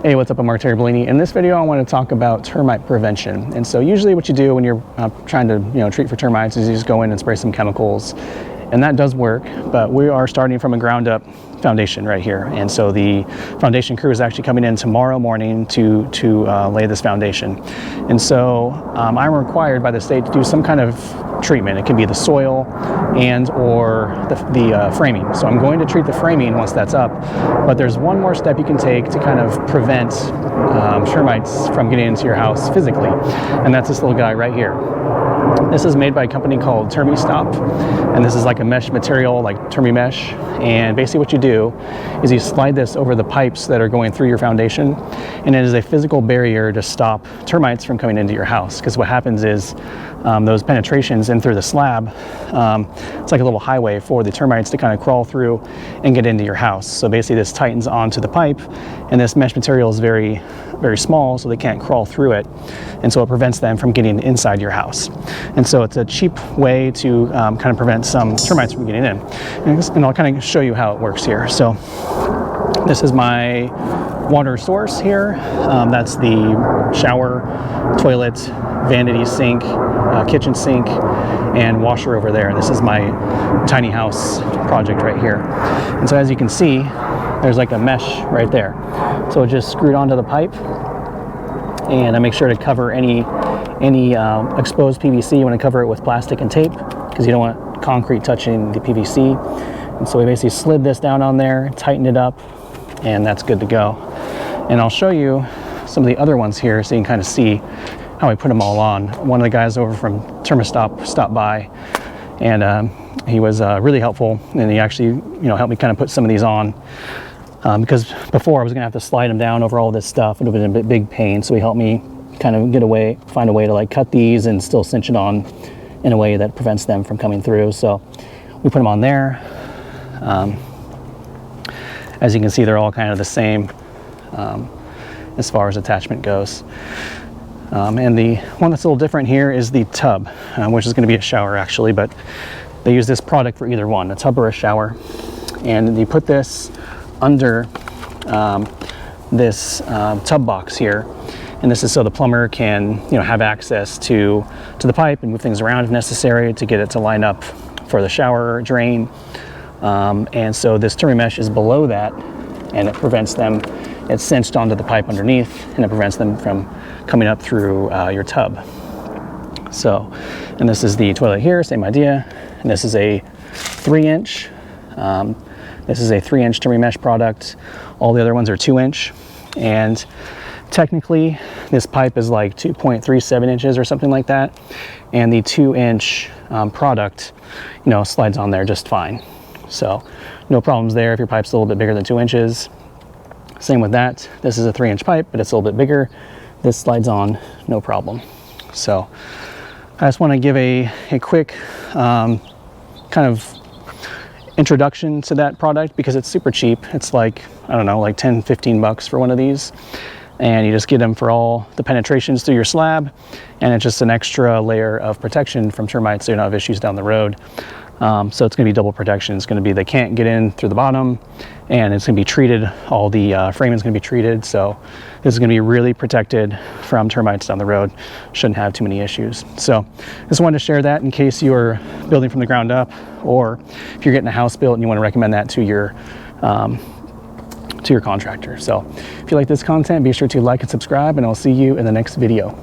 Hey, what's up? I'm Mark Termite. In this video, I want to talk about termite prevention. And so usually what you do when you're trying to treat for termites is you just go in and spray some chemicals. And that does work, but we are starting from a ground up foundation right here. And so the foundation crew is actually coming in tomorrow morning to lay this foundation. And so I'm required by the state to do some kind of treatment. It can be the soil and or the framing. So I'm going to treat the framing once that's up, but there's one more step you can take to kind of prevent termites from getting into your house physically. And that's this little guy right here. This is made by a company called Termistop, and this is like a mesh material, like Termimesh. And basically what you do is you slide this over the pipes that are going through your foundation, and it is a physical barrier to stop termites from coming into your house. Because what happens is those penetrations in through the slab, it's like a little highway for the termites to kind of crawl through and get into your house. So basically this tightens onto the pipe, and this mesh material is very, very small, so they can't crawl through it. And so it prevents them from getting inside your house. And so it's a cheap way to kind of prevent some termites from getting in. And I'll kind of show you how it works here. So this is my water source here. That's the shower, toilet, vanity sink, kitchen sink, and washer over there. This is my tiny house project right here. And so as you can see, there's like a mesh right there. So it just screwed onto the pipe, and I make sure to cover any exposed PVC. You want to cover it with plastic and tape because you don't want concrete touching the PVC. And so we basically slid this down on there, tightened it up, and that's good to go. And I'll show you some of the other ones here so you can kind of see how I put them all on. One of the guys over from Termistop stopped by, and he was really helpful, and he actually helped me kind of put some of these on. Because before I was gonna have to slide them down over all this stuff. It would have been a big pain, so he helped me kind of find a way to like cut these and still cinch it on in a way that prevents them from coming through. So we put them on there. As you can see, they're all kind of the same as far as attachment goes. And the one that's a little different here is the tub, which is gonna be a shower actually, but they use this product for either one, a tub or a shower. And you put this under this tub box here, and this is so the plumber can have access to the pipe and move things around if necessary to get it to line up for the shower drain. And so this Termimesh is below that, and it prevents them, it's cinched onto the pipe underneath, and it prevents them from coming up through your tub. So, and this is the toilet here, same idea, and this is a 3-inch. This is a 3-inch Termimesh product. All the other ones are 2-inch. And technically, this pipe is like 2.37 inches or something like that. And the 2-inch product, slides on there just fine. So no problems there if your pipe's a little bit bigger than 2 inches. Same with that. This is a 3-inch pipe, but it's a little bit bigger. This slides on, no problem. So I just want to give a quick kind of introduction to that product because it's super cheap. It's like, I don't know, like 10, 15 bucks for one of these. And you just get them for all the penetrations through your slab. And it's just an extra layer of protection from termites so you don't have issues down the road. So it's gonna be double protection. It's gonna be, they can't get in through the bottom, and it's gonna be treated, all the framing is gonna be treated. So this is gonna be really protected from termites down the road. Shouldn't have too many issues. So just wanted to share that in case you're building from the ground up, or if you're getting a house built and you wanna recommend that to your contractor. So if you like this content, be sure to like and subscribe, and I'll see you in the next video.